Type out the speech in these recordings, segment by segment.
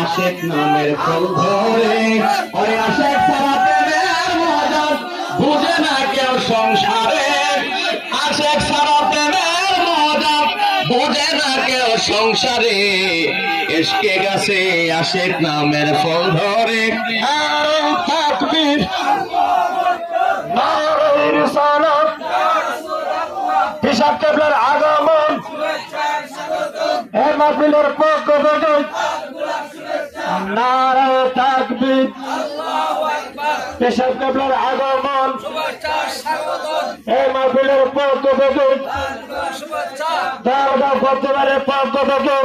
আশেক নামের ফুল ধরে ওই আশেক ছাড়া প্রেমের মজা বুঝে না কেউ সংসারে আশেক ছাড়া প্রেমের মজা বুঝে না কেউ সংসারে এসকে গেছে আশেক নামের ফুল ধরে তাকবীর নারে রিসালাত পেশাব কেবলার আগমন এই মাহফিলের পক্ষ থেকে নারে তাকবীর পেশাব কেবলার আগমন এই মাহফিলের পক্ষ থেকে দাওদা বর্তমানের পক্ষ থেকে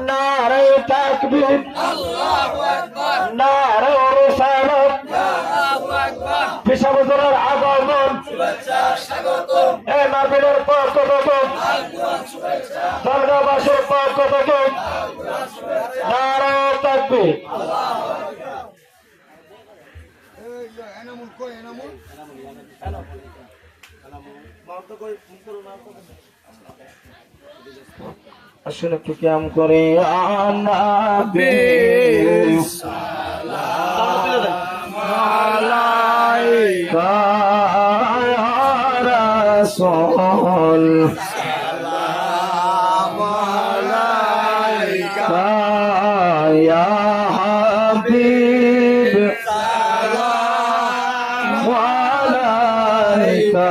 নারে তাকবীর নারে রিসালাত পেশাবের আগমন এই মাহফিলের পক্ষ থেকে দরগাবাসীর পক্ষ থেকে নারে তাকবীর আসলে একটু কেমন করে আনাবে সালাম আলাইকা রাসূল সালাম আলাইকা ইয়া হাবিব সালাম আলাইকা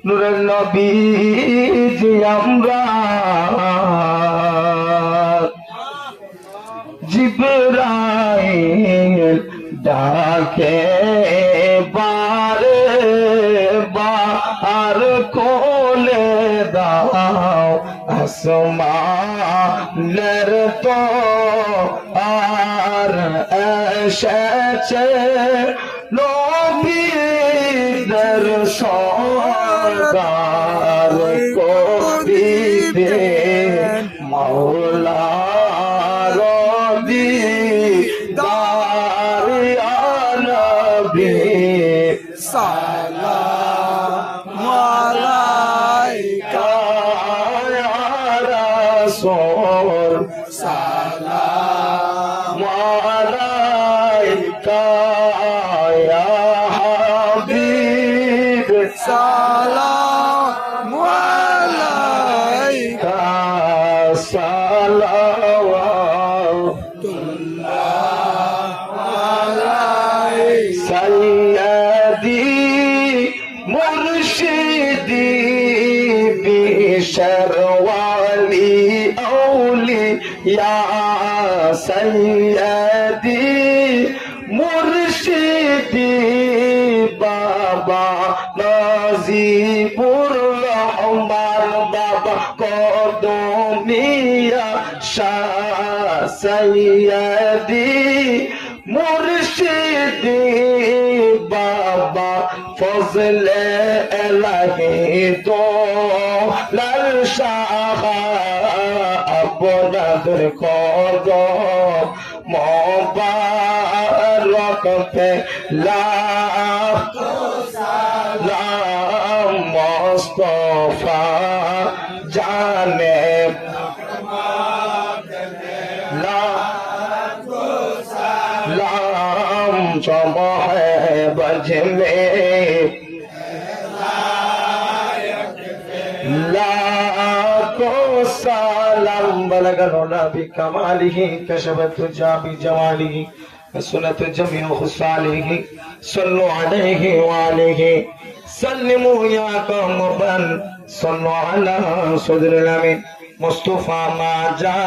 নূরের নবীজি আমরা জিবরাইল ডাকে বারে বার কোলে দাও আসমানের তো আর এসেছে নবীদের সরদার করিতে মাওলা রবি দারিয়া নবী সালাম আলাইকা ইয়া রাসূল সালাম আলাইকা ইয়া হাবিব সালাম আলাইকা সালাওয়াতুল্লাহ আলাইকা সাইয়্যিদি মুরশিদি বিশরওয়ালি আউলিয়া সাইয়্যিদি মুরশিদি বাবা নাজিবুর রহমান বাবা কদমিয়া শাহ সাইয়্যিদি মুরশিদি বাবা ফজলে এলাহি তো লাল শাহ আপনাদের কদম মোবারক পে লাখ সালাম মুস্তাফা জানে लाम चमहे बज में लाखो सलाम बलगनो नबी कमालिही कशबत जाबी जवालिही सुनत जमी खुसालिही सल्लु अलैहि वालिही सल्लिमु या कौमन सल्लु अला सदरिल अमीन মুস্তাফা মা জা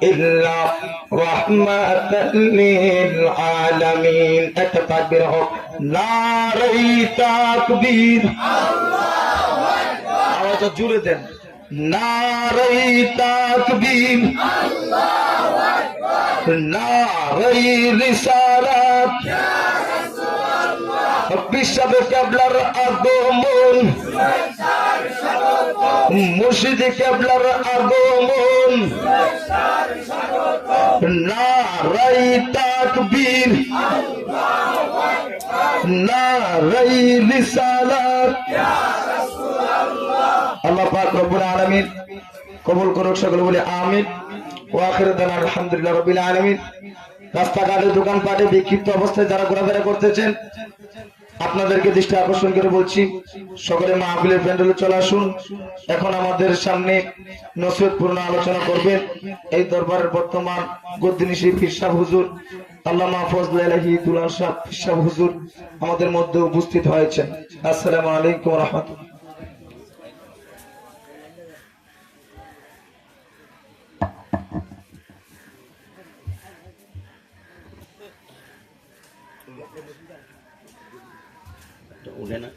ইল্লা রাহমাতাল লিল আলামিন। একটা তাকবীর হোক, নারে তাকবীর, আল্লাহু আকবার। আওয়াজ জোরে দেন, নারে তাকবীর, আল্লাহু আকবার। নারে রিসালাত, ইয়া রাসূলুল্লাহ। বিশ্বব কিবলার আগমন, মুর্শিদ কিবলার আগমন, নারে তাকবীর, আল্লাহু আকবার। নারে রিসালাত, ইয়া রাসূলুল্লাহ। আল্লাহ পাক রব্বুল আলামিন কবুল করুক, সকলে বলে আমিন। ওয়া আখিরু দাওয়ানা আলহামদুলিল্লাহি রাব্বিল আলামিন। রাস্তাঘাটে দোকানপাটে বিক্ষিপ্ত অবস্থায় যারা ঘোরাফেরা করতেছেন, আপনাদেরকে দৃষ্টি আকর্ষণ করে বলছি, সকলে মাহফিলের প্যান্ডেলে চলে আসুন। এখন আমাদের সামনে নসিহতপূর্ণ আলোচনা করবেন এই দরবারের বর্তমান গদ্দিনিশি পীর সাহেব হুজুর আল্লামা ফজলুল ইলাহি দুলাল সাহেব পীর সাহেব হুজুর আমাদের মধ্যে উপস্থিত হয়েছেন। আসসালামু আলাইকুম ওয়া রাহমাতুল্লাহ। উঠে না